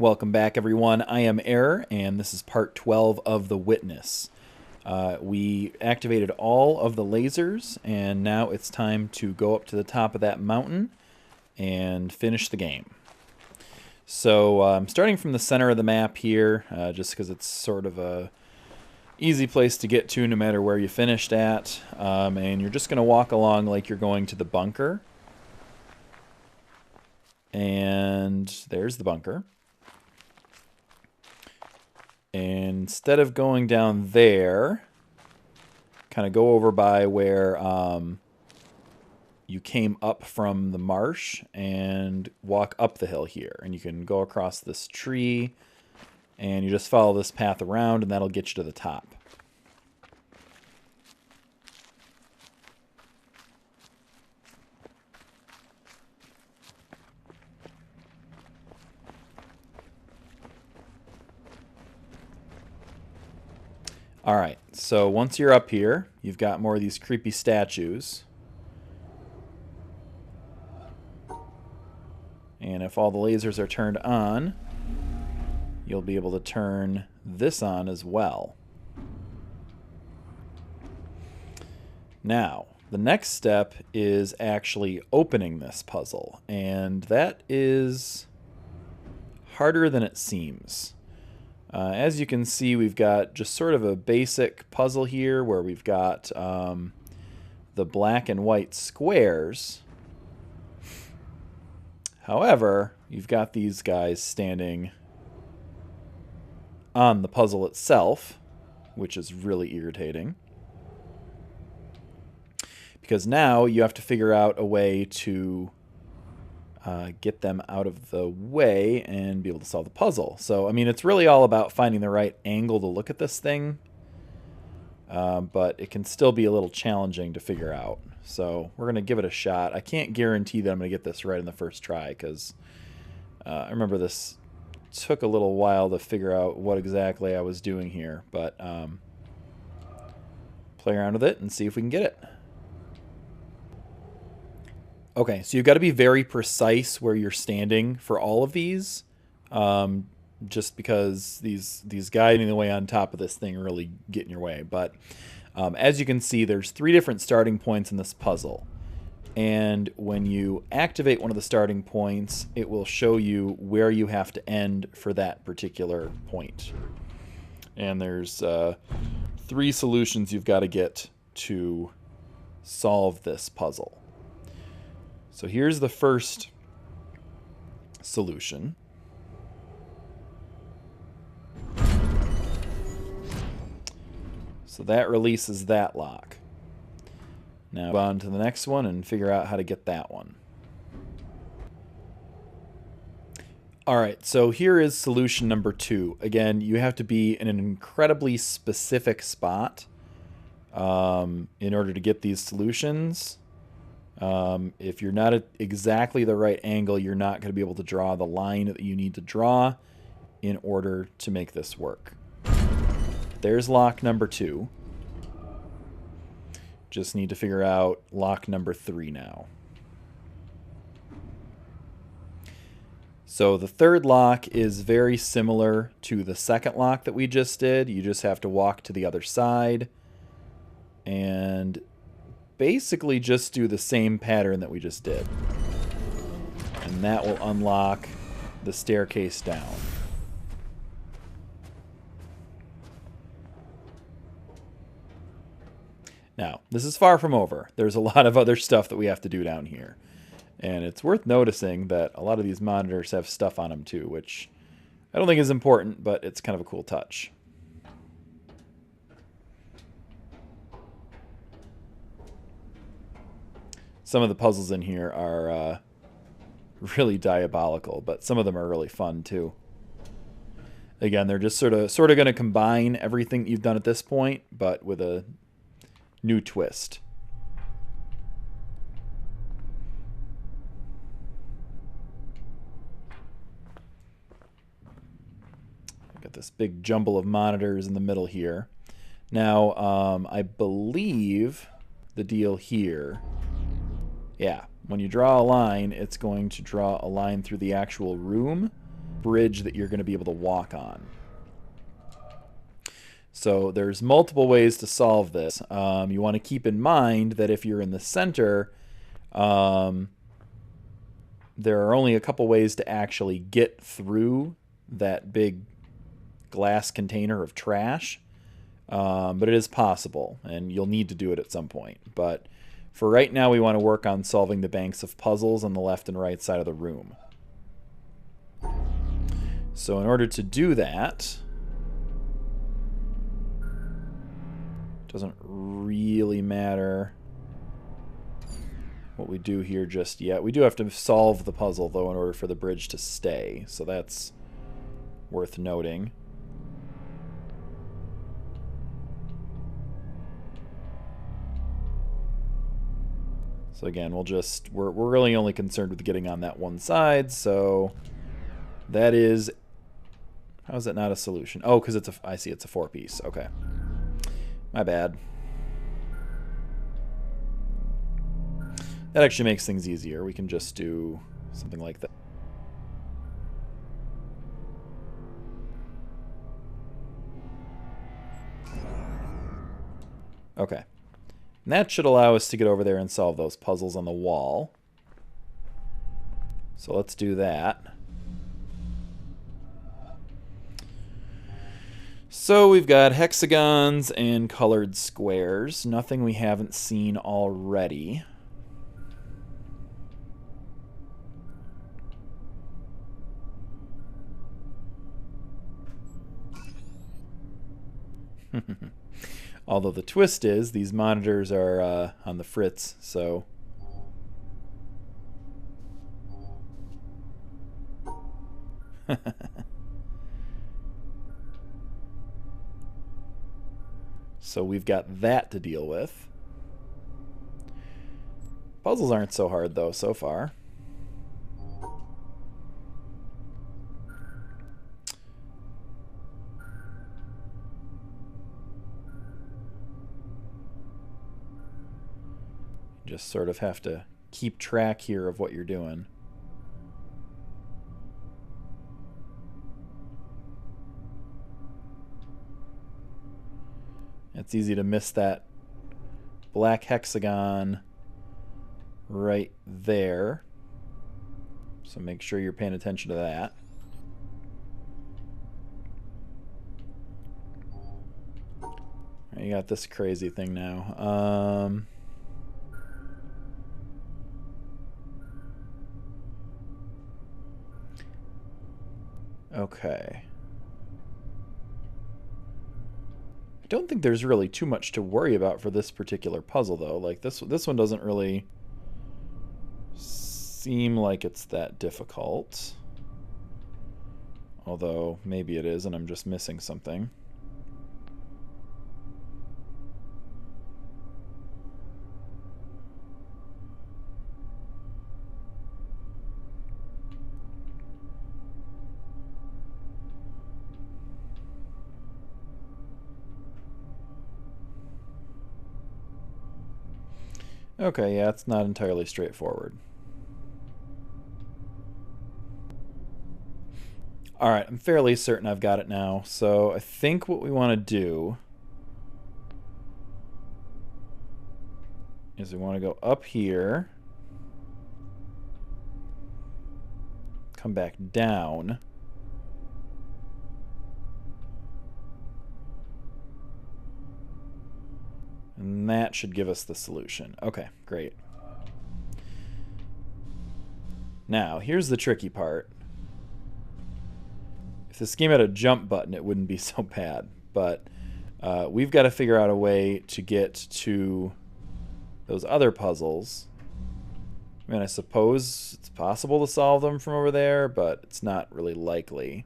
Welcome back, everyone. I am Error, and this is part 12 of The Witness. We activated all of the lasers, and now it's time to go up to the top of that mountain and finish the game. So I'm starting from the center of the map here, just because it's sort of a easy place to get to no matter where you finished at. And you're just going to walk along like you're going to the bunker. And there's the bunker. And instead of going down there, kind of go over by where you came up from the marsh and walk up the hill here. And you can go across this tree, and you just follow this path around, and that'll get you to the top. Alright, so once you're up here, you've got more of these creepy statues. And if all the lasers are turned on, you'll be able to turn this on as well. Now, the next step is actually opening this puzzle, and that is harder than it seems. As you can see, we've got just sort of a basic puzzle here where we've got the black and white squares. However, you've got these guys standing on the puzzle itself, which is really irritating. Because now you have to figure out a way to get them out of the way and be able to solve the puzzle. So, I mean, it's really all about finding the right angle to look at this thing. But it can still be a little challenging to figure out. So we're going to give it a shot. I can't guarantee that I'm going to get this right in the first try, because I remember this took a little while to figure out what exactly I was doing here. But play around with it and see if we can get it. Okay, so you've got to be very precise where you're standing for all of these, just because these guys getting the way on top of this thing really get in your way. But as you can see, there's 3 different starting points in this puzzle. And when you activate one of the starting points, it will show you where you have to end for that particular point. And there's 3 solutions you've got to get to solve this puzzle. So here's the first solution. So that releases that lock. Now move on to the next one and figure out how to get that one. Alright, so here is solution number 2. Again, you have to be in an incredibly specific spot in order to get these solutions. If you're not at exactly the right angle, you're not going to be able to draw the line that you need to draw in order to make this work. There's lock number 2. Just need to figure out lock number 3 now. So the third lock is very similar to the second lock that we just did. You just have to walk to the other side and basically just do the same pattern that we just did. And that will unlock the staircase down. Now, this is far from over. There's a lot of other stuff that we have to do down here. And it's worth noticing that a lot of these monitors have stuff on them too, which I don't think is important, but it's kind of a cool touch. Some of the puzzles in here are really diabolical, but some of them are really fun too. Again, they're just sort of going to combine everything you've done at this point, but with a new twist. Got this big jumble of monitors in the middle here. Now, I believe the deal here, yeah, when you draw a line, it's going to draw a line through the actual room bridge that you're going to be able to walk on. So there's multiple ways to solve this. You want to keep in mind that if you're in the center, there are only a couple ways to actually get through that big glass container of trash. But it is possible, and you'll need to do it at some point. But for right now, we want to work on solving the banks of puzzles on the left and right side of the room. So in order to do that, doesn't really matter what we do here just yet. We do have to solve the puzzle, though, in order for the bridge to stay. So that's worth noting. So again, we're really only concerned with getting on that one side, so that is, how is that not a solution? Oh, because I see it's a 4-piece. Okay. My bad. That actually makes things easier. We can just do something like that. Okay. And that should allow us to get over there and solve those puzzles on the wall. So let's do that. So we've got hexagons and colored squares. Nothing we haven't seen already. Although the twist is, these monitors are on the fritz, so... So we've got that to deal with. Puzzles aren't so hard, though, so far. Just sort of have to keep track here of what you're doing. It's easy to miss that black hexagon right there. So make sure you're paying attention to that. You got this crazy thing now. Okay. I don't think there's really too much to worry about for this particular puzzle, though. Like, this one doesn't really seem like it's that difficult. Although, maybe it is, and I'm just missing something. Okay, yeah, it's not entirely straightforward. Alright, I'm fairly certain I've got it now. So I think what we want to do is we want to go up here, come back down, and that should give us the solution. Okay, great. Now, here's the tricky part. If this game had a jump button, it wouldn't be so bad. But we've got to figure out a way to get to those other puzzles. I mean, I suppose it's possible to solve them from over there, but it's not really likely.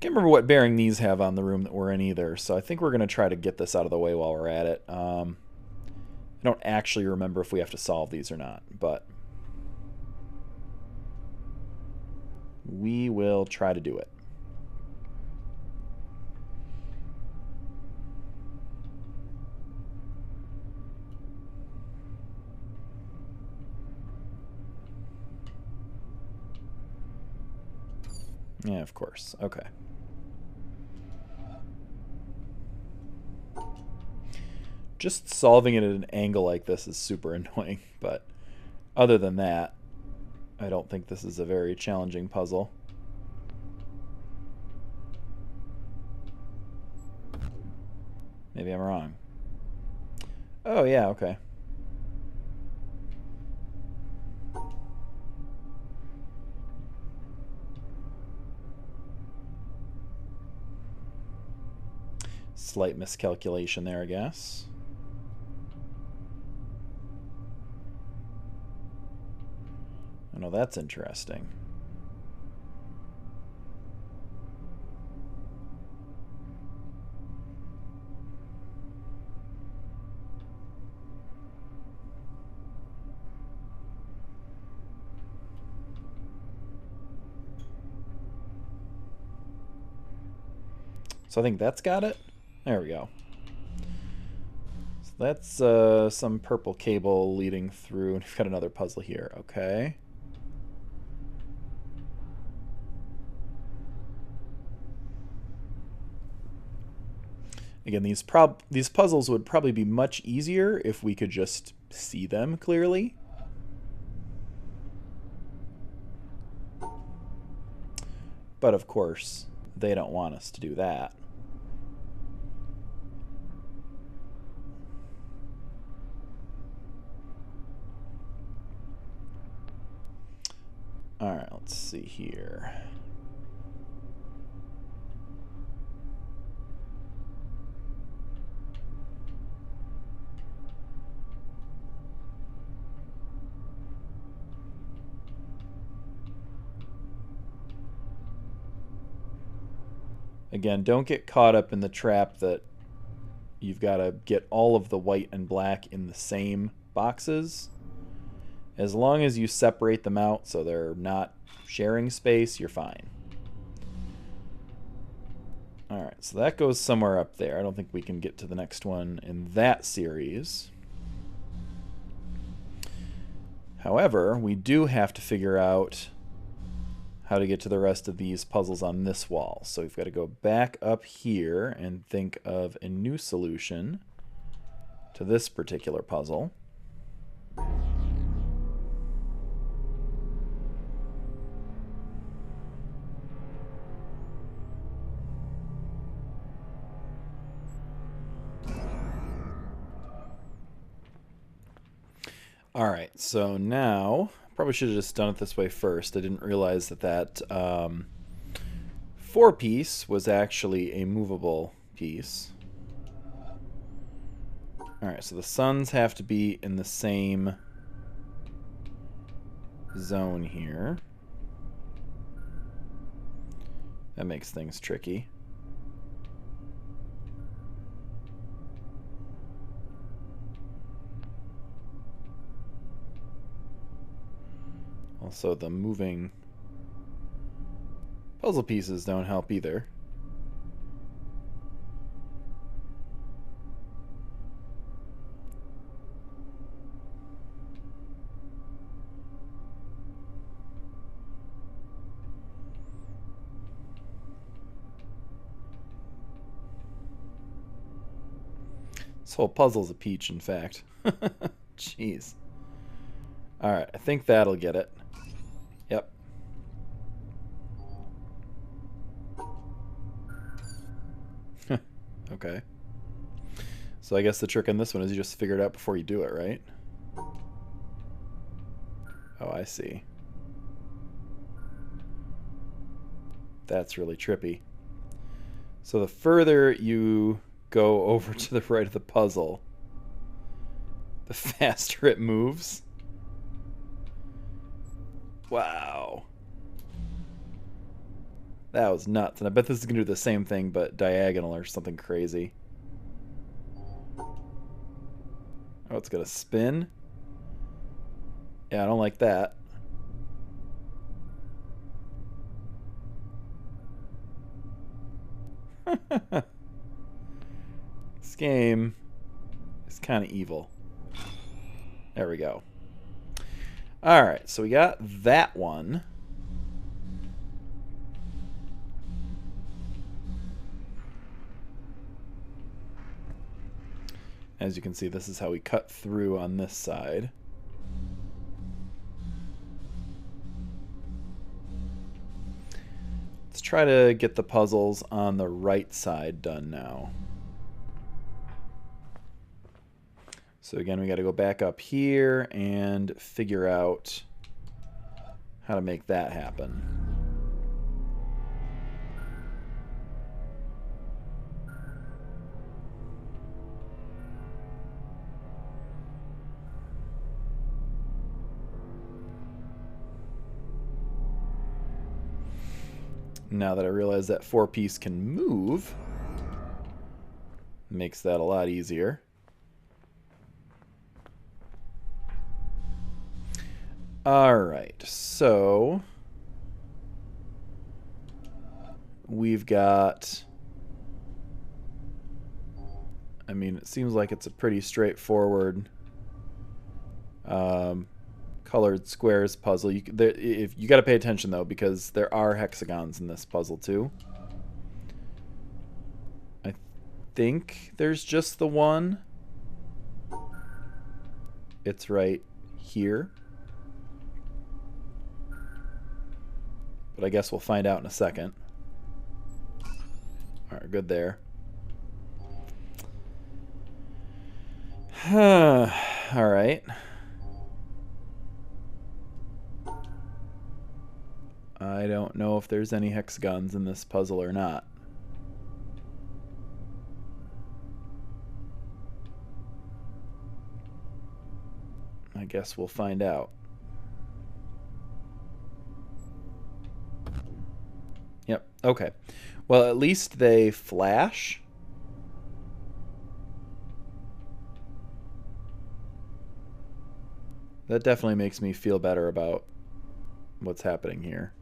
Can't remember what bearing these have on the room that we're in either, so I think we're going to try to get this out of the way while we're at it. I don't actually remember if we have to solve these or not, but we will try to do it. Yeah, of course. Okay. Just solving it at an angle like this is super annoying, but other than that, I don't think this is a very challenging puzzle. Maybe I'm wrong. Oh, yeah, okay. Slight miscalculation there, I guess. Oh, no, that's interesting. So I think that's got it. There we go. So that's some purple cable leading through, and we've got another puzzle here. Okay. Again, these puzzles would probably be much easier if we could just see them clearly. But of course, they don't want us to do that. All right, let's see here. Again, don't get caught up in the trap that you've got to get all of the white and black in the same boxes. As long as you separate them out so they're not sharing space, you're fine. Alright, so that goes somewhere up there. I don't think we can get to the next one in that series. However, we do have to figure out how to get to the rest of these puzzles on this wall. So we've got to go back up here and think of a new solution to this particular puzzle. All right, so now, probably should have just done it this way first. I didn't realize that 4-piece was actually a movable piece. All right, so the suns have to be in the same zone here. That makes things tricky. Also, the moving puzzle pieces don't help either. This whole puzzle's a peach, in fact. Jeez. Alright, I think that'll get it. Yep. Okay. So I guess the trick on this one is you just figure it out before you do it, right? Oh, I see. That's really trippy. So the further you go over to the right of the puzzle, the faster it moves. Wow. That was nuts. And I bet this is going to do the same thing, but diagonal or something crazy. Oh, it's going to spin? Yeah, I don't like that. This game is kind of evil. There we go. Alright, so we got that one. As you can see, this is how we cut through on this side. Let's try to get the puzzles on the right side done now. So again, we got to go back up here and figure out how to make that happen. Now that I realize that 4-piece can move, makes that a lot easier. Alright, so we've got, I mean, it seems like it's a pretty straightforward colored squares puzzle. You got to pay attention though, because there are hexagons in this puzzle too. I think there's just the one. It's right here. But I guess we'll find out in a second. Alright, good there. Alright. I don't know if there's any hexagons in this puzzle or not. I guess we'll find out. Yep, okay. Well, at least they flash. That definitely makes me feel better about what's happening here.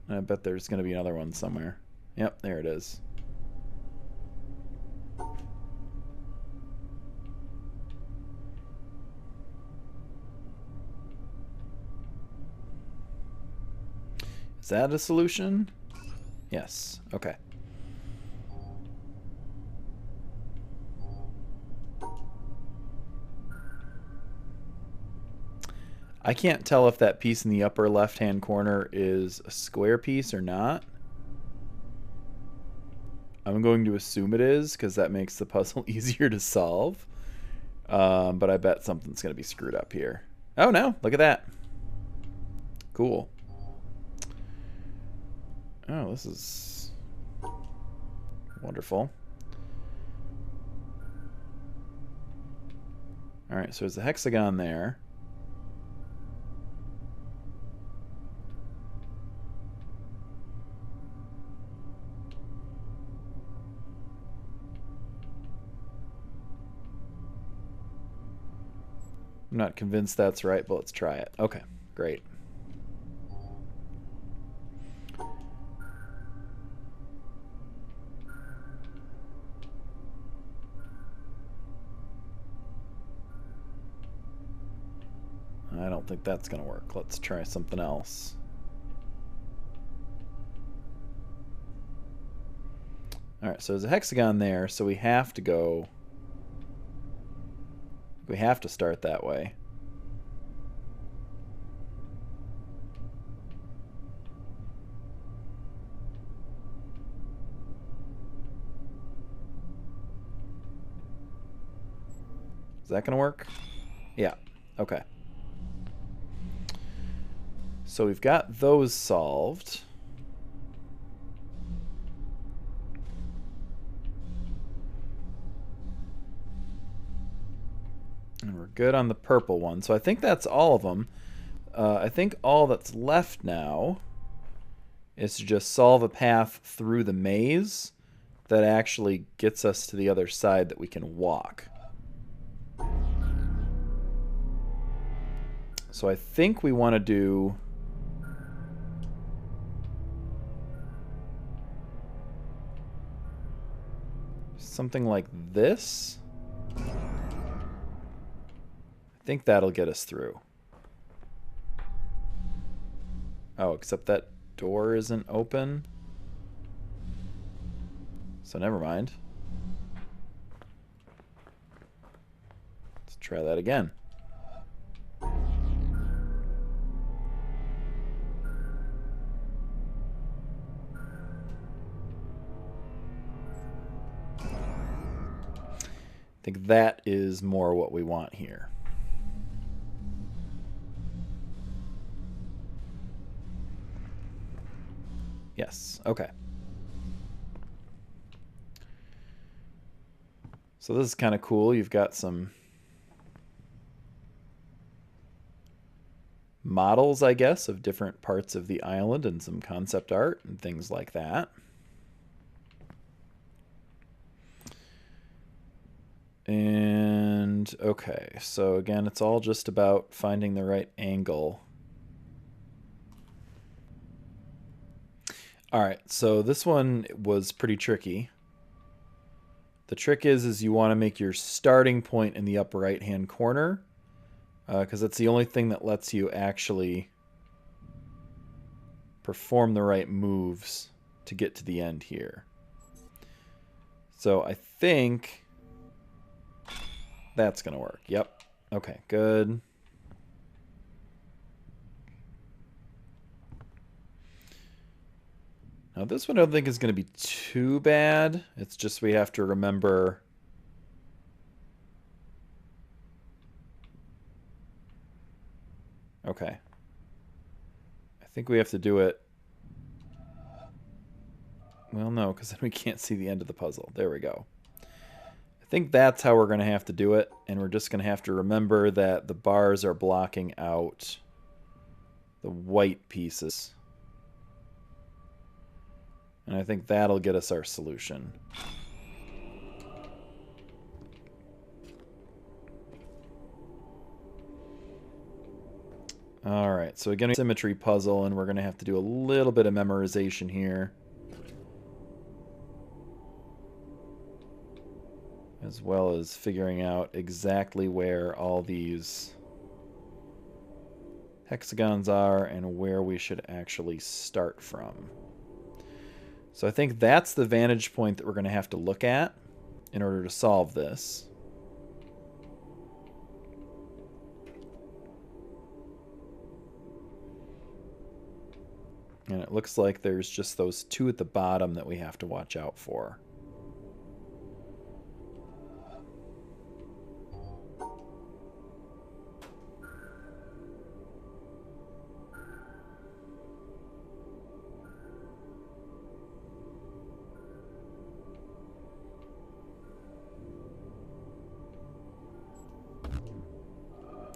I bet there's going to be another one somewhere. Yep, there it is. Is that a solution? Yes. Okay. I can't tell if that piece in the upper left-hand corner is a square piece or not. I'm going to assume it is, because that makes the puzzle easier to solve. But I bet something's going to be screwed up here. Oh no, look at that. Cool. Oh, this is wonderful. Alright, so there's a hexagon there. I'm not convinced that's right, but let's try it. Okay, great. I don't think that's going to work. Let's try something else. Alright, so there's a hexagon there, so we have to go... We have to start that way. Is that going to work? Yeah. Okay. So we've got those solved. And we're good on the purple one. So I think that's all of them. I think all that's left now is to just solve a path through the maze that actually gets us to the other side that we can walk. So I think we want to do... something like this. I think that'll get us through. Oh, except that door isn't open. So never mind. try that again. I think that is more what we want here. Yes, okay. So this is kind of cool. You've got some models, I guess, of different parts of the island and some concept art and things like that. And okay, so again, it's all just about finding the right angle. All right, so this one was pretty tricky. The trick is you want to make your starting point in the upper right-hand corner, because that's the only thing that lets you actually perform the right moves to get to the end here. So I think that's going to work. Yep. Okay, good. Now this one I don't think is going to be too bad. It's just we have to remember... Okay. I think we have to do it... Well, no, because then we can't see the end of the puzzle. There we go. I think that's how we're going to have to do it, and we're just going to have to remember that the bars are blocking out the white pieces. And I think that'll get us our solution. Alright, so again, symmetry puzzle, and we're going to have to do a little bit of memorization here. As well as figuring out exactly where all these hexagons are and where we should actually start from. So I think that's the vantage point that we're going to have to look at in order to solve this. And it looks like there's just those two at the bottom that we have to watch out for.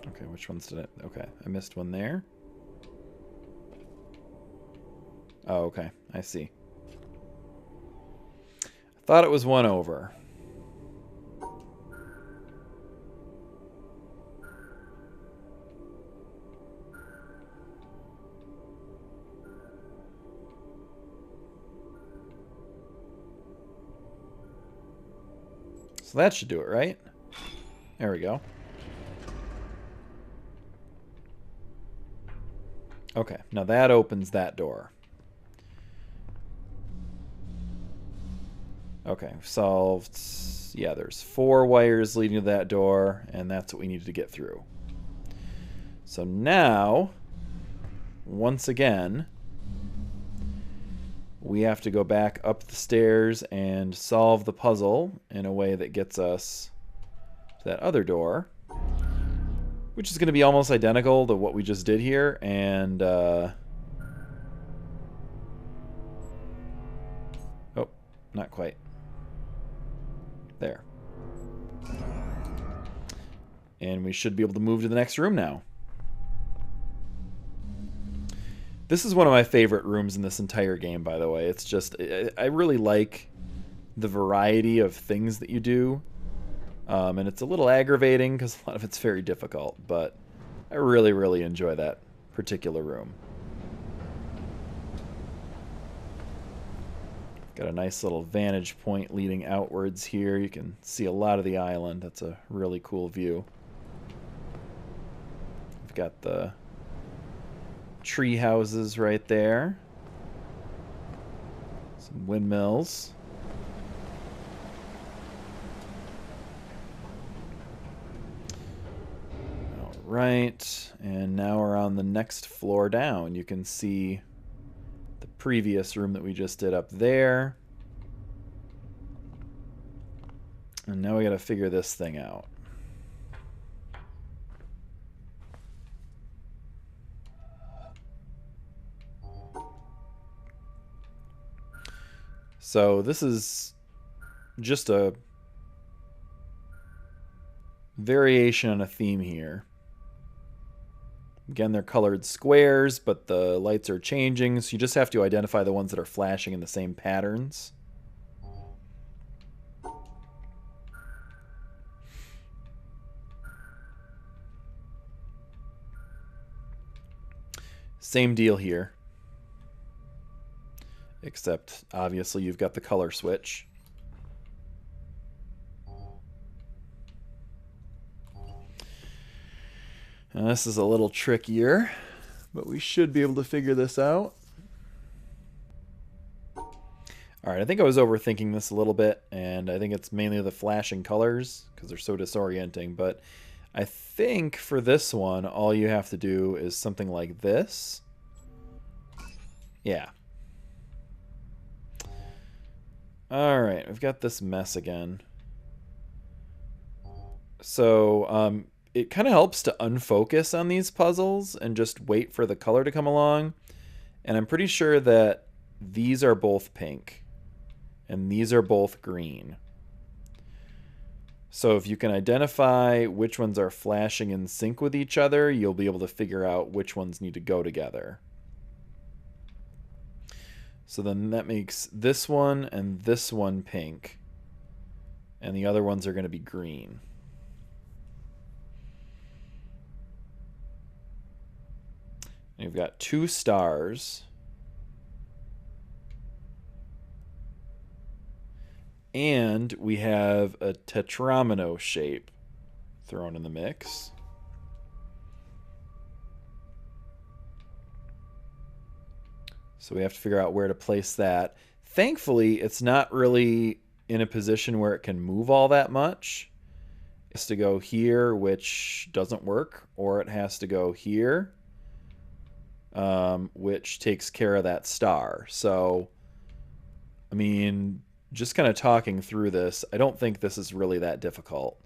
Okay, which ones did it? Okay, I missed one there. Oh, okay, I see. I thought it was one over. So that should do it, right? There we go. Okay, now that opens that door. Okay, solved. Yeah, there's 4 wires leading to that door, and that's what we needed to get through. So now, once again, we have to go back up the stairs and solve the puzzle in a way that gets us to that other door, which is going to be almost identical to what we just did here, and oh, not quite. There. And we should be able to move to the next room now. This is one of my favorite rooms in this entire game, by the way. It's just, I really like the variety of things that you do. And it's a little aggravating because a lot of it's very difficult, but I really, really enjoy that particular room. Got a nice little vantage point leading outwards here. You can see a lot of the island. That's a really cool view. We've got the tree houses right there. Some windmills. right, and now we're on the next floor down. You can see the previous room that we just did up there. And now we got to figure this thing out. So this is just a variation on a theme here. Again, they're colored squares, but the lights are changing, so you just have to identify the ones that are flashing in the same patterns. Same deal here. Except, obviously, you've got the color switch. And this is a little trickier, but we should be able to figure this out. Alright, I think I was overthinking this a little bit, and I think it's mainly the flashing colors, because they're so disorienting, but I think for this one, all you have to do is something like this. Yeah. Alright, we've got this mess again. So, it kind of helps to unfocus on these puzzles and just wait for the color to come along. And I'm pretty sure that these are both pink. And these are both green. So if you can identify which ones are flashing in sync with each other, you'll be able to figure out which ones need to go together. So then that makes this one and this one pink. And the other ones are going to be green. And you've got 2 stars. And we have a tetromino shape thrown in the mix. So we have to figure out where to place that. Thankfully, it's not really in a position where it can move all that much. It has to go here, which doesn't work, or it has to go here, which takes care of that star. So, I mean, just kind of talking through this, I don't think this is really that difficult.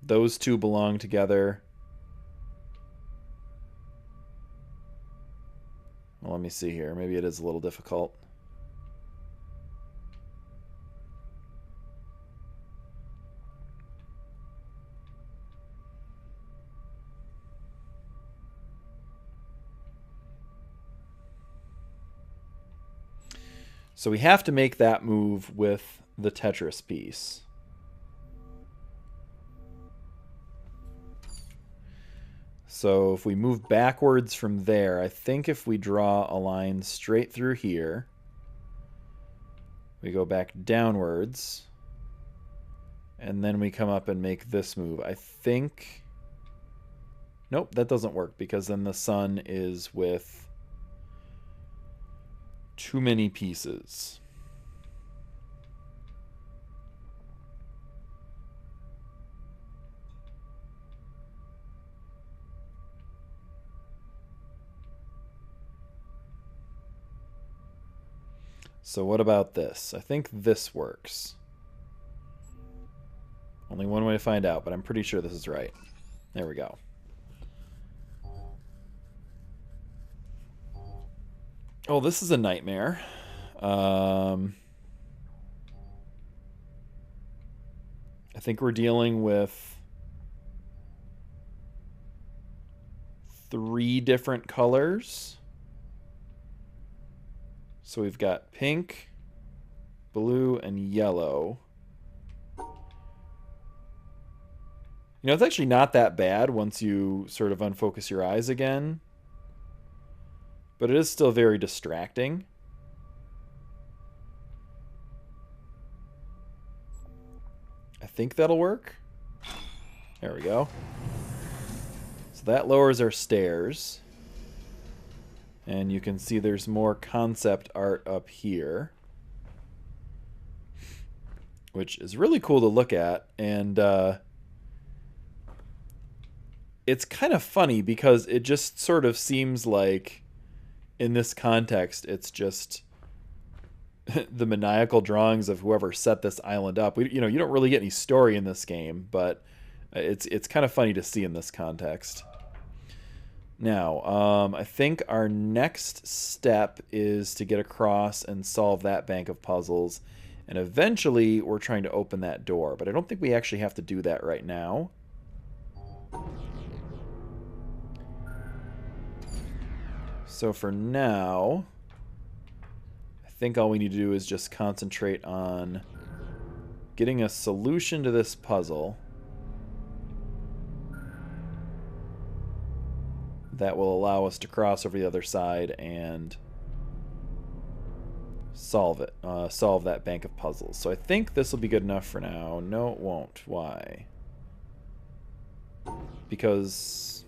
Those two belong together. Well, let me see here. Maybe it is a little difficult. So we have to make that move with the Tetris piece. So if we move backwards from there, I think if we draw a line straight through here, we go back downwards, and then we come up and make this move. I think... Nope, that doesn't work, because then the sun is with too many pieces. So what about this? I think this works. Only one way to find out, but I'm pretty sure this is right. There we go. Oh, this is a nightmare. I think we're dealing with 3 different colors. So we've got pink, blue, and yellow. You know, it's actually not that bad once you sort of unfocus your eyes again. But it is still very distracting. I think that'll work. There we go. So that lowers our stairs. And you can see there's more concept art up here, which is really cool to look at. And it's kind of funny because it just sort of seems like in this context it's just the maniacal drawings of whoever set this island up. You know, you don't really get any story in this game, but it's kind of funny to see in this context. Now, I think our next step is to get across and solve that bank of puzzles, and eventually we're trying to open that door, but I don't think we actually have to do that right now. So for now, I think all we need to do is just concentrate on getting a solution to this puzzle that will allow us to cross over the other side and solve it, solve that bank of puzzles. So I think this will be good enough for now. No, it won't. Why? Because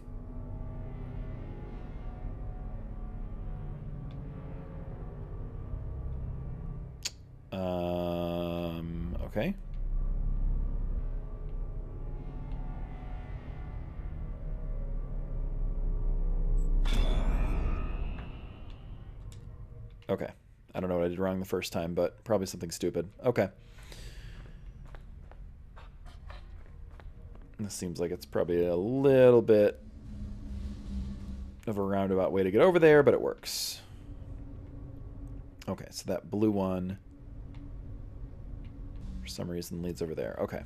okay. Okay. I don't know what I did wrong the first time, but probably something stupid. Okay. This seems like it's probably a little bit of a roundabout way to get over there, but it works. Okay, so that blue one, for some reason, leads over there. Okay.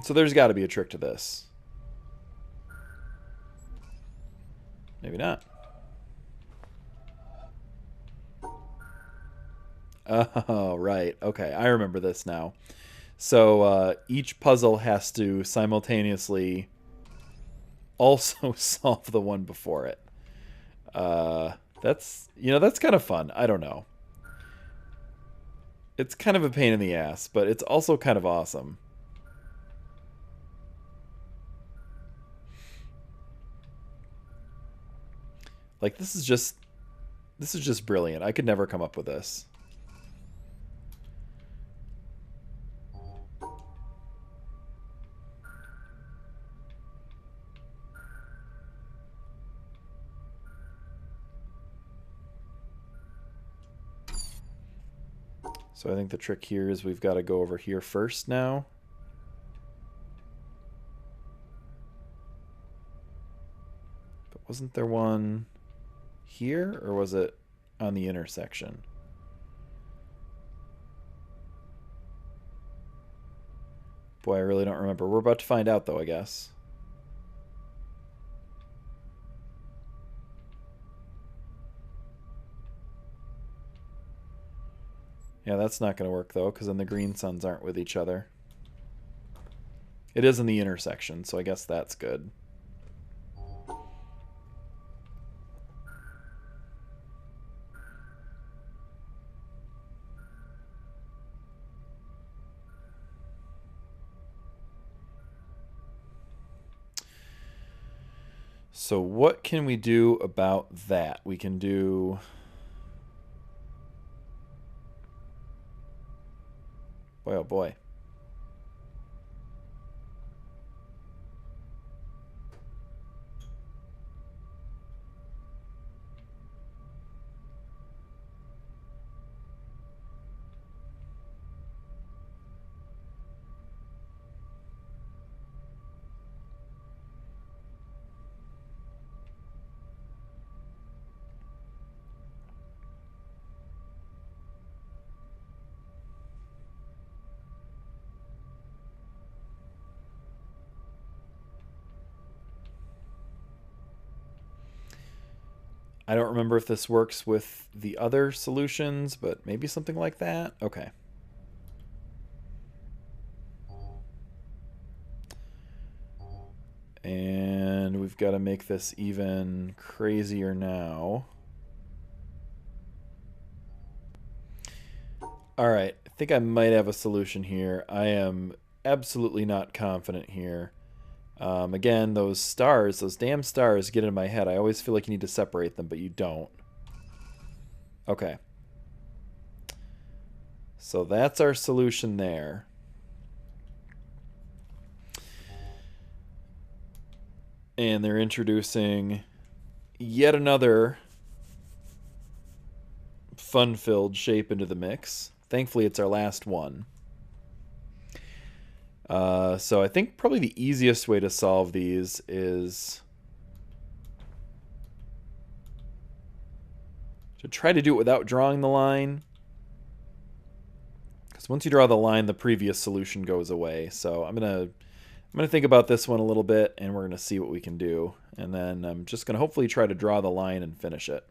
So there's got to be a trick to this. Maybe not. Oh, right. Okay, I remember this now. So each puzzle has to simultaneously also solve the one before it. That's, you know, that's kind of fun. I don't know. It's kind of a pain in the ass, but it's also kind of awesome. Like, this is just brilliant. I could never come up with this. So I think the trick here is we've got to go over here first now. But wasn't there one here, or was it on the intersection? Boy, I really don't remember. We're about to find out, though, I guess. Yeah, that's not going to work, though, because then the green suns aren't with each other. It is in the intersection, so I guess that's good. So what can we do about that? We can do... Boy, oh boy. I don't remember if this works with the other solutions, but maybe something like that? Okay. And we've got to make this even crazier now. Alright, I think I might have a solution here. I am absolutely not confident here. Again, those stars, those damn stars get in my head. I always feel like you need to separate them, but you don't. Okay. So that's our solution there. And they're introducing yet another fun-filled shape into the mix. Thankfully, it's our last one. So I think probably the easiest way to solve these is to try to do it without drawing the line. Because once you draw the line, the previous solution goes away. So I'm gonna think about this one a little bit, and we're gonna see what we can do. And then I'm just gonna hopefully try to draw the line and finish it.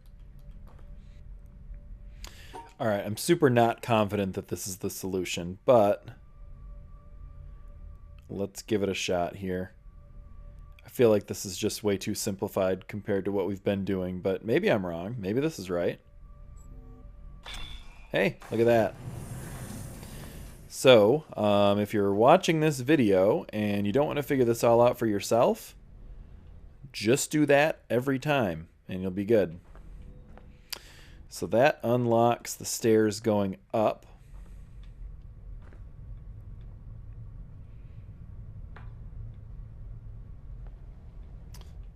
All right, I'm super not confident that this is the solution, but let's give it a shot here. I feel like this is just way too simplified compared to what we've been doing, but maybe I'm wrong. Maybe this is right. Hey, look at that. So, if you're watching this video and you don't want to figure this all out for yourself, just do that every time and you'll be good. So that unlocks the stairs going up.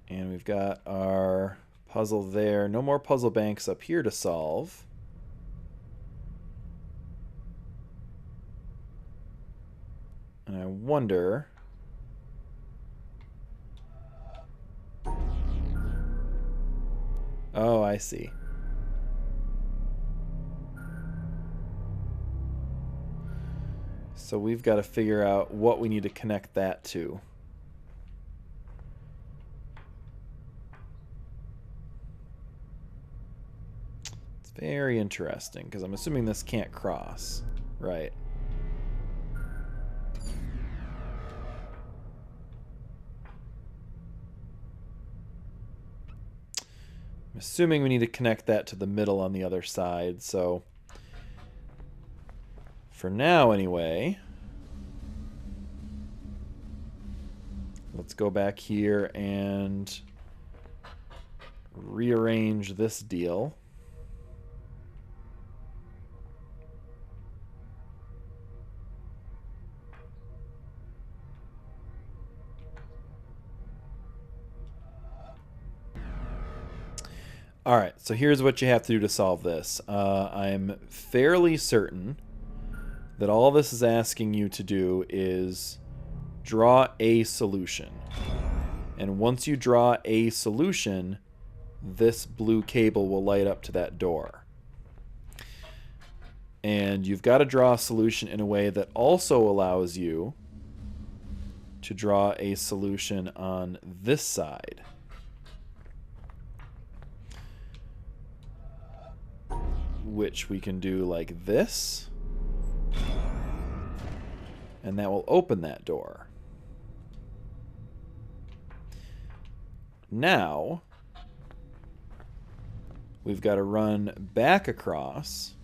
And we've got our puzzle there. No more puzzle banks up here to solve. And I wonder... Oh, I see. So we've got to figure out what we need to connect that to. It's very interesting, because I'm assuming this can't cross. Right. I'm assuming we need to connect that to the middle on the other side, so for now anyway, let's go back here and rearrange this deal. All right, so here's what you have to do to solve this. I'm fairly certain that all this is asking you to do is draw a solution. And once you draw a solution, this blue cable will light up to that door. And you've got to draw a solution in a way that also allows you to draw a solution on this side. Which we can do like this. And that will open that door. Now, we've got to run back across.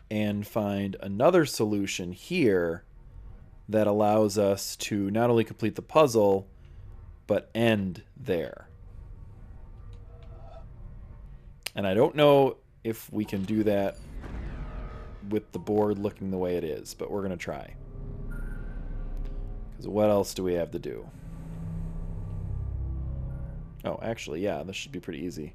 And find another solution here that allows us to not only complete the puzzle, but end there. And I don't know if we can do that with the board looking the way it is, but we're going to try. Because what else do we have to do? Oh, actually, yeah, this should be pretty easy.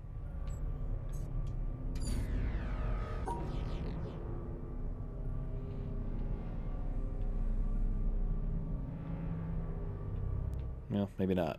Well, maybe not.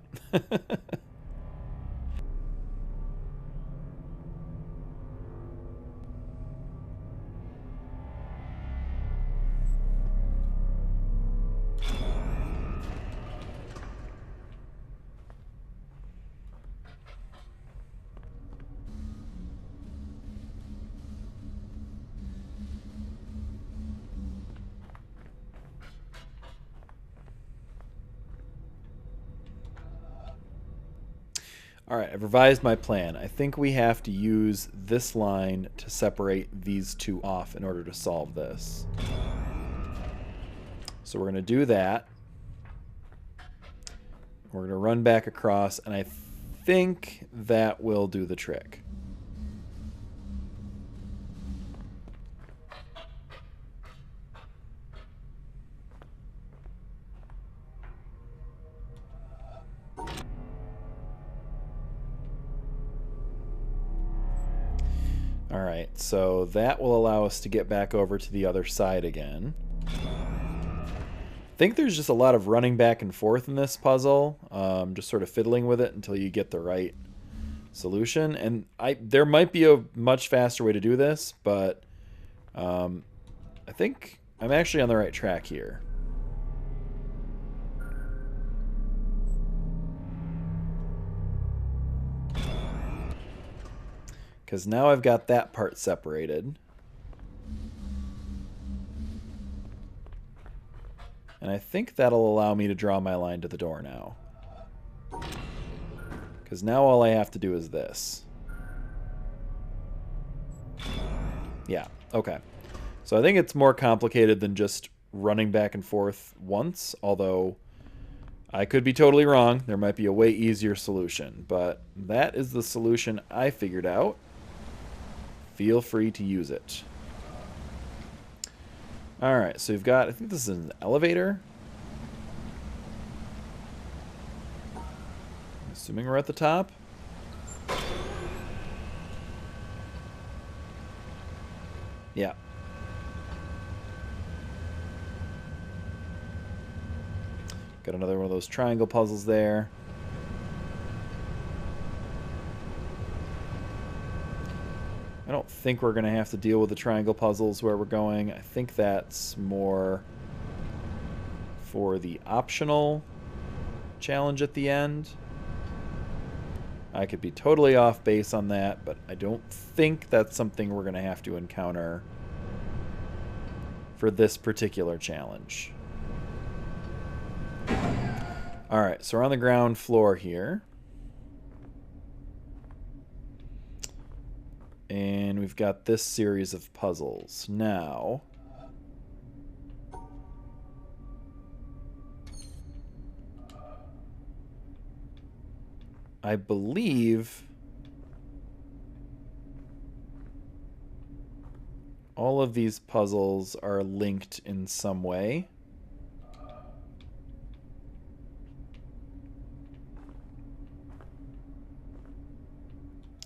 All right, I've revised my plan. I think we have to use this line to separate these two off in order to solve this. So we're going to do that. We're going to run back across, and I think that will do the trick. All right, so that will allow us to get back over to the other side again. I think there's just a lot of running back and forth in this puzzle, just sort of fiddling with it until you get the right solution. And there might be a much faster way to do this, but I think I'm actually on the right track here. Because now I've got that part separated. And I think that'll allow me to draw my line to the door now. Because now all I have to do is this. Yeah, okay. So I think it's more complicated than just running back and forth once, although I could be totally wrong. There might be a way easier solution, but that is the solution I figured out. Feel free to use it. All right, so we've got, I think this is an elevator. Assuming we're at the top. Yeah. Got another one of those triangle puzzles there. I don't think we're going to have to deal with the triangle puzzles where we're going. I think that's more for the optional challenge at the end. I could be totally off base on that, but I don't think that's something we're going to have to encounter for this particular challenge. Alright, so we're on the ground floor here. And we've got this series of puzzles. Now, I believe all of these puzzles are linked in some way.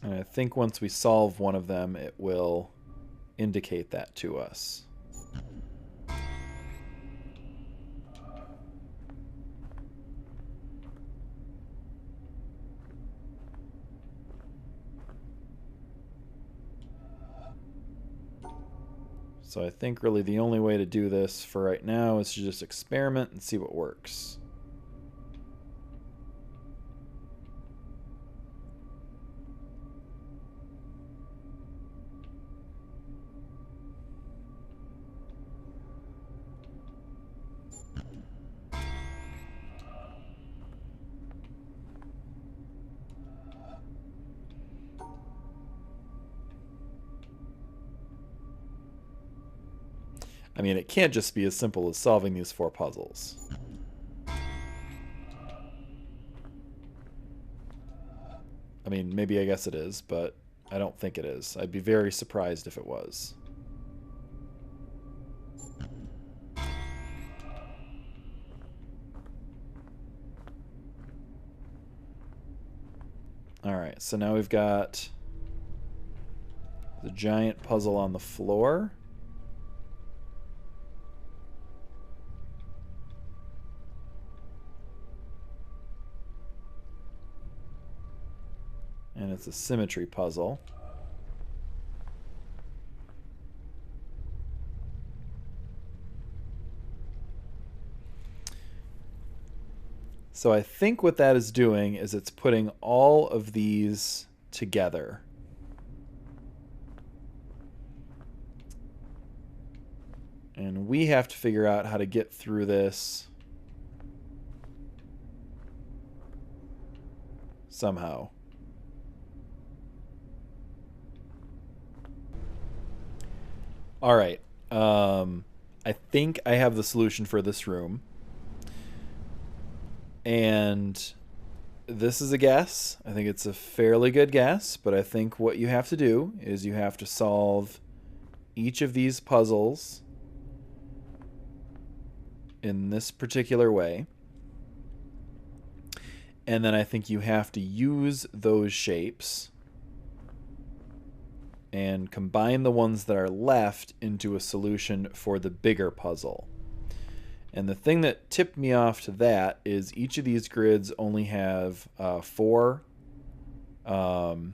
And I think once we solve one of them, it will indicate that to us. So I think really the only way to do this for right now is to just experiment and see what works. I mean, it can't just be as simple as solving these 4 puzzles. I mean, maybe I guess it is, but I don't think it is. I'd be very surprised if it was. Alright, so now we've got the giant puzzle on the floor. And it's a symmetry puzzle. So I think what that is doing is it's putting all of these together. And we have to figure out how to get through this somehow. All right. I think I have the solution for this room. And this is a guess. I think it's a fairly good guess, but I think what you have to do is you have to solve each of these puzzles in this particular way. And then I think you have to use those shapes and combine the ones that are left into a solution for the bigger puzzle. And the thing that tipped me off to that is each of these grids only have 4. Well,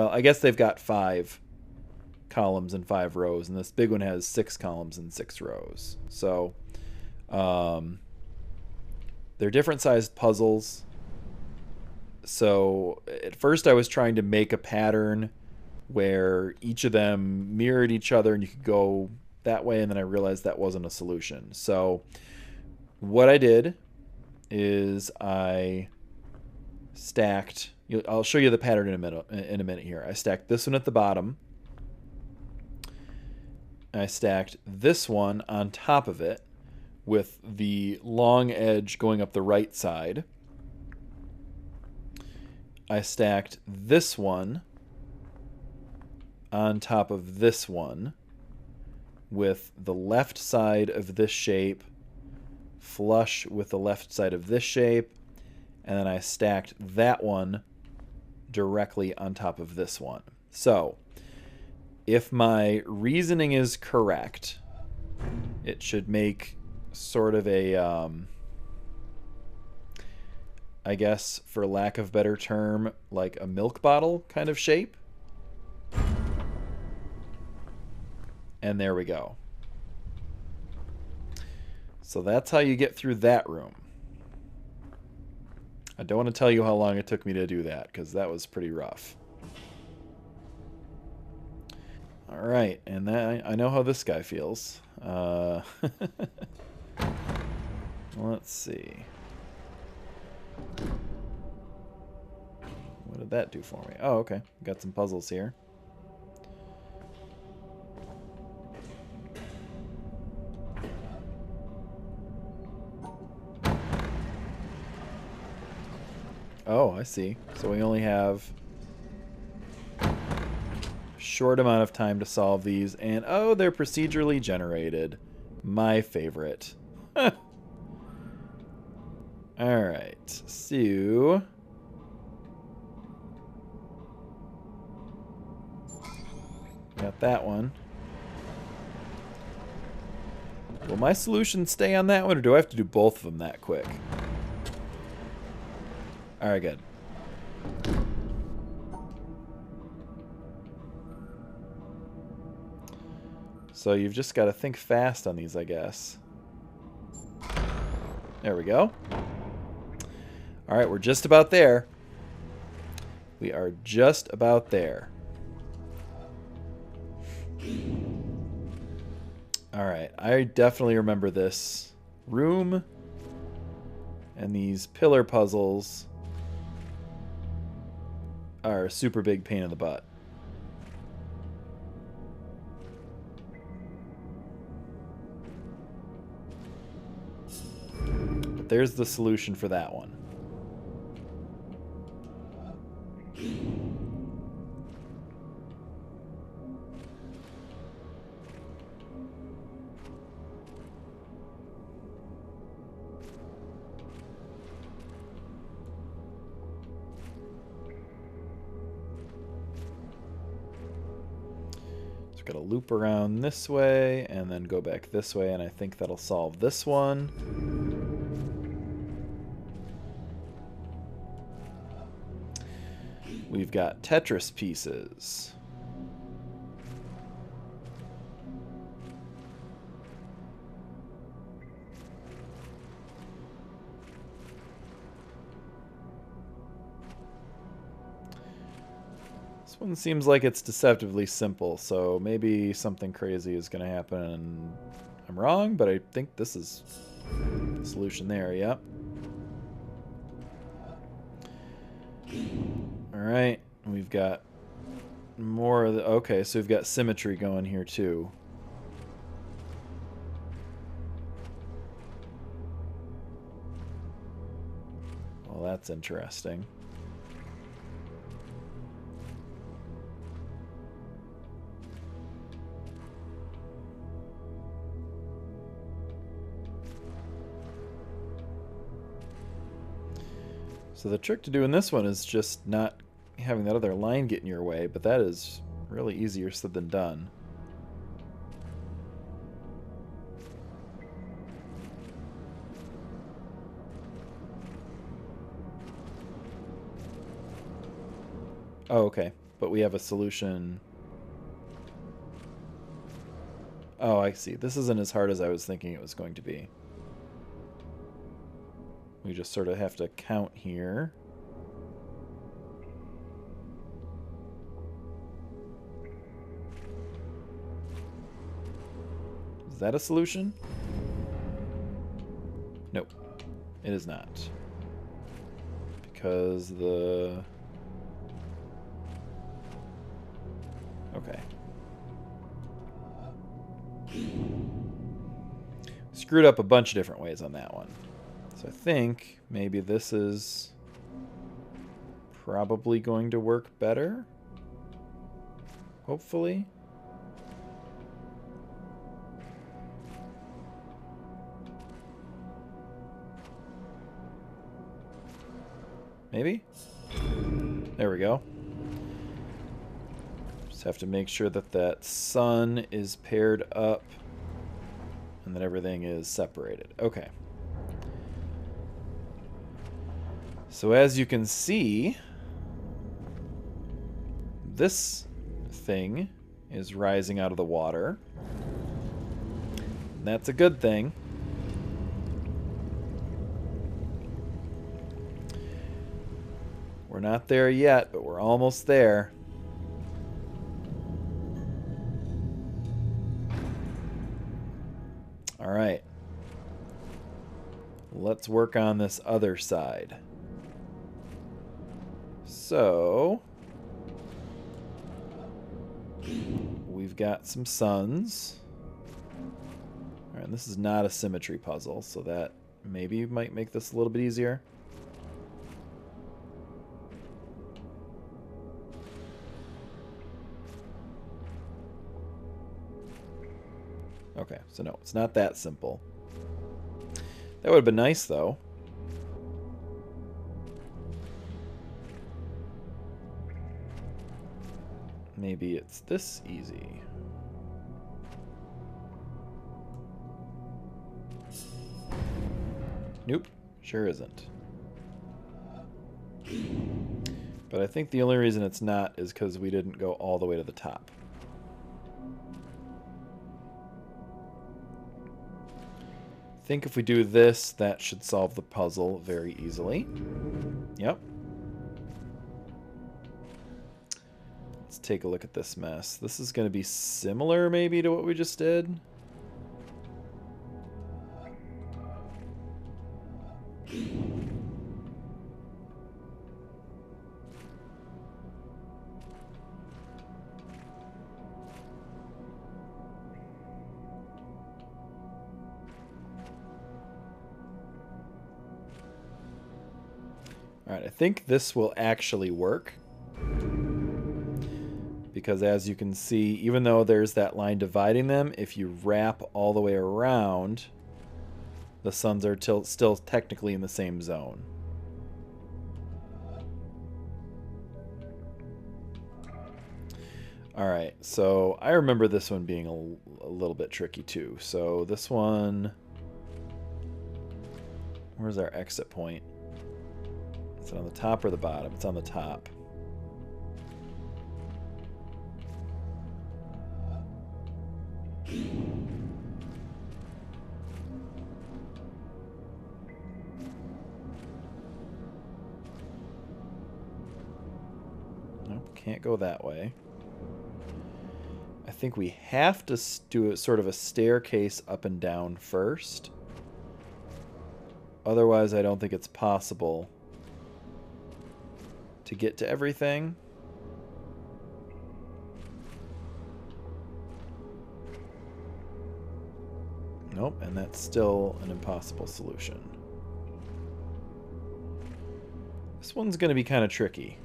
I guess they've got 5 columns and 5 rows, and this big one has 6 columns and 6 rows. So they're different sized puzzles. So at first I was trying to make a pattern where each of them mirrored each other and you could go that way, and then I realized that wasn't a solution. So what I did is I stacked, I'll show you the pattern in a minute here. I stacked this one at the bottom. I stacked this one on top of it with the long edge going up the right side. I stacked this one on top of this one with the left side of this shape flush with the left side of this shape, and then I stacked that one directly on top of this one. So if my reasoning is correct, it should make sort of a I guess for lack of a better term, like a milk bottle kind of shape. And there we go. So that's how you get through that room. I don't want to tell you how long it took me to do that, because that was pretty rough. Alright, and that, I know how this guy feels. Let's see. What did that do for me? Oh, okay. Got some puzzles here. Oh, I see. So we only have a short amount of time to solve these, and oh, they're procedurally generated. My favorite. Alright, so got that one. Will my solution stay on that one, or do I have to do both of them that quick? Alright, good. So you've just got to think fast on these, I guess. There we go. Alright, we're just about there. We are just about there. Alright, I definitely remember this room and these pillar puzzles are a super big pain in the butt. But there's the solution for that one. Got to loop around this way and then go back this way, and I think that'll solve this one. We've got Tetris pieces. This one seems like it's deceptively simple, so maybe something crazy is going to happen and I'm wrong, but I think this is the solution there, yep. Alright, we've got more of the... Okay, so we've got symmetry going here too. Well, that's interesting. So the trick to doing this one is just not having that other line get in your way, but that is Really easier said than done. Oh, okay. But we have a solution. Oh, I see. This isn't as hard as I was thinking it was going to be. We just sort of have to count here. Is that a solution? Nope. It is not. Because the... Okay. Screwed up a bunch of different ways on that one. So I think maybe this is probably going to work better. Hopefully. Maybe? There we go. Just have to make sure that that sun is paired up and that everything is separated. Okay. So as you can see, this thing is rising out of the water. That's a good thing. We're not there yet, but we're almost there. All right. Let's work on this other side. So, we've got some suns. All right, and this is not a symmetry puzzle, so that maybe might make this a little bit easier. Okay, so no, it's not that simple. That would have been nice, though. Maybe it's this easy. Nope, sure isn't. But I think the only reason it's not is because we didn't go all the way to the top. I think if we do this, that should solve the puzzle very easily. Yep. Let's take a look at this mess. This is going to be similar maybe to what we just did. All right, I think this will actually work. Because as you can see, even though there's that line dividing them, if you wrap all the way around, the suns are still technically in the same zone. All right, so I remember this one being a little bit tricky too. So this one, where's our exit point? Is it on the top or the bottom? It's on the top. Nope, can't go that way. I think we have to do a sort of a staircase up and down first. Otherwise, I don't think it's possible to get to everything. Nope, and that's still an impossible solution. This one's going to be kind of tricky.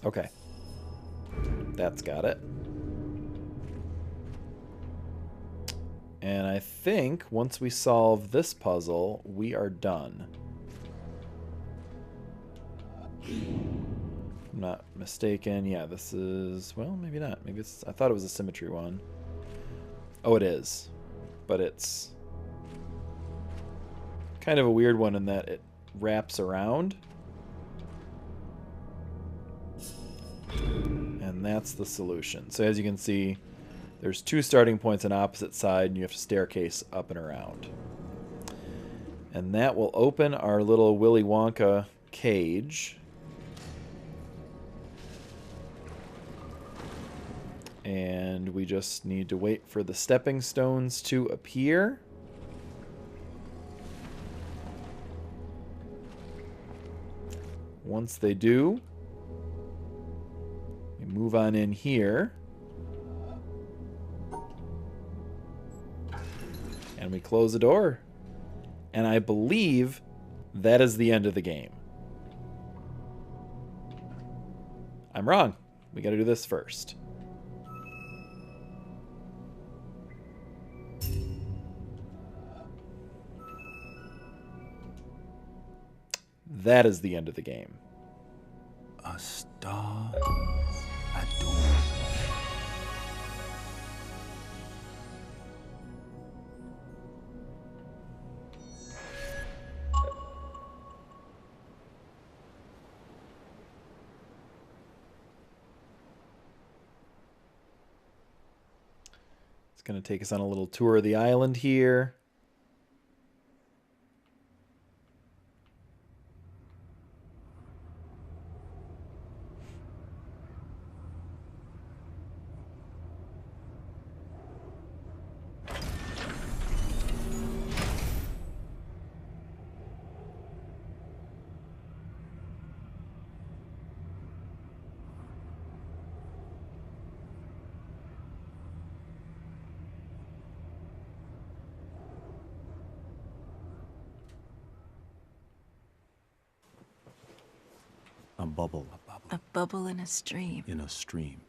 Okay. That's got it. And I think once we solve this puzzle, we are done. If I'm not mistaken. Yeah, this is... Well, maybe not. Maybe it's... I thought it was a symmetry one. Oh, it is. But it's kind of a weird one in that it wraps around. And that's the solution. So as you can see, there's 2 starting points on opposite side, and you have to staircase up and around. And that will open our little Willy Wonka cage. And we just need to wait for the stepping stones to appear. Once they do, we move on in here. And we close the door. And I believe that is the end of the game. I'm wrong. We got to do this first. That is the end of the game. A star at dawn. It's going to take us on a little tour of the island here. A bubble. A bubble in a stream. In a stream.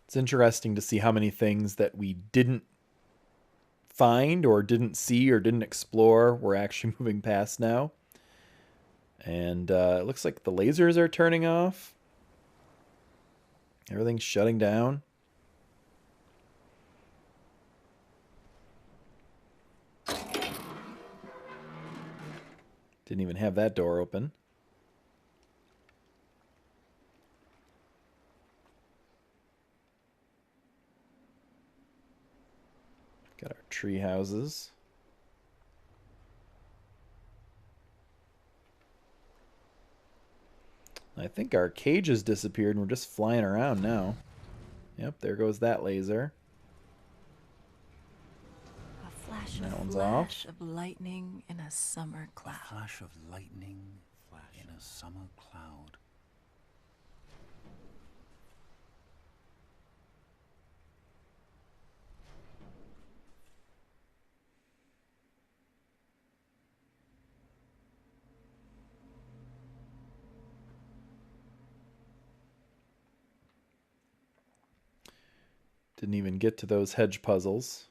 It's interesting to see how many things that we didn't find or didn't see or didn't explore we're actually moving past now. And it looks like the lasers are turning off. Everything's shutting down. Didn't even have that door open. Got our tree houses. I think our cage has disappeared and we're just flying around now. Yep, there goes that laser. A flash That of one's flash of lightning in a summer A cloud. flash of lightning in a summer cloud. Didn't even get to those hedge puzzles.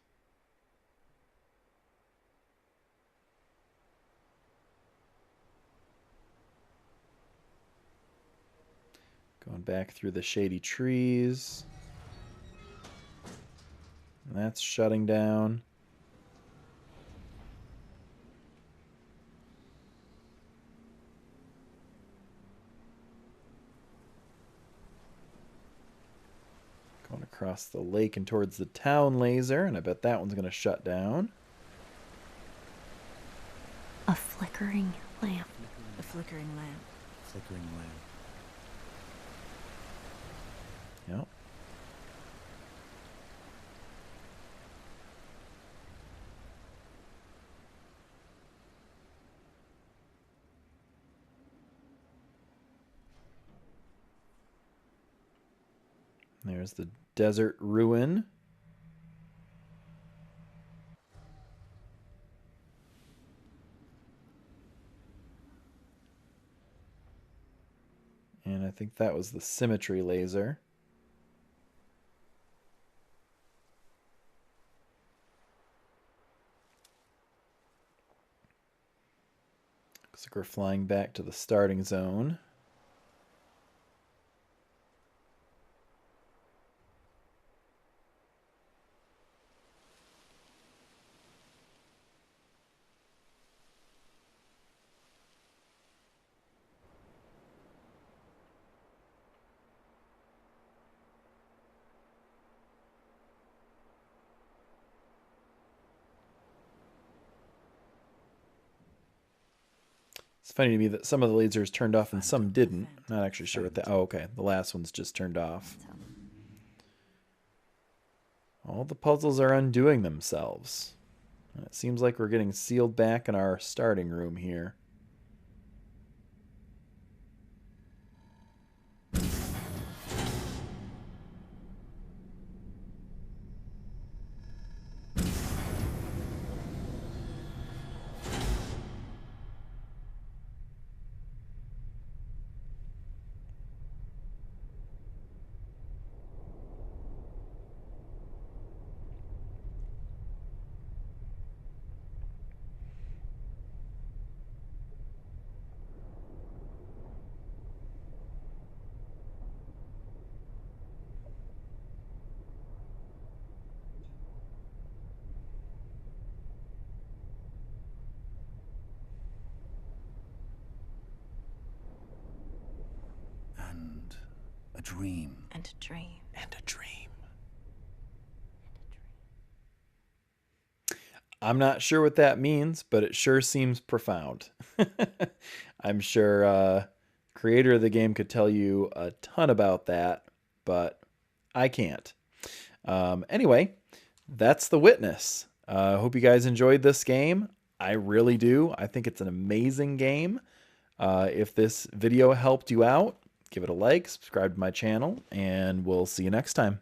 Going back through the shady trees. And that's shutting down. Going across the lake and towards the town laser, and I bet that one's going to shut down. A flickering lamp. A flickering lamp. Flickering lamp. Yep. There's the desert ruin. And I think that was the symmetry laser. Looks like we're flying back to the starting zone. It's funny to me that some of the lasers turned off and some didn't. I'm not actually sure what that... Oh, okay. The last one's just turned off. All the puzzles are undoing themselves. It seems like we're getting sealed back in our starting room here. And a dream. And a dream. And a dream. I'm not sure what that means, but it sure seems profound. I'm sure creator of the game could tell you a ton about that, but I can't. Anyway, that's The Witness. I hope you guys enjoyed this game. I really do. I think it's an amazing game. If this video helped you out, give it a like, subscribe to my channel, and we'll see you next time.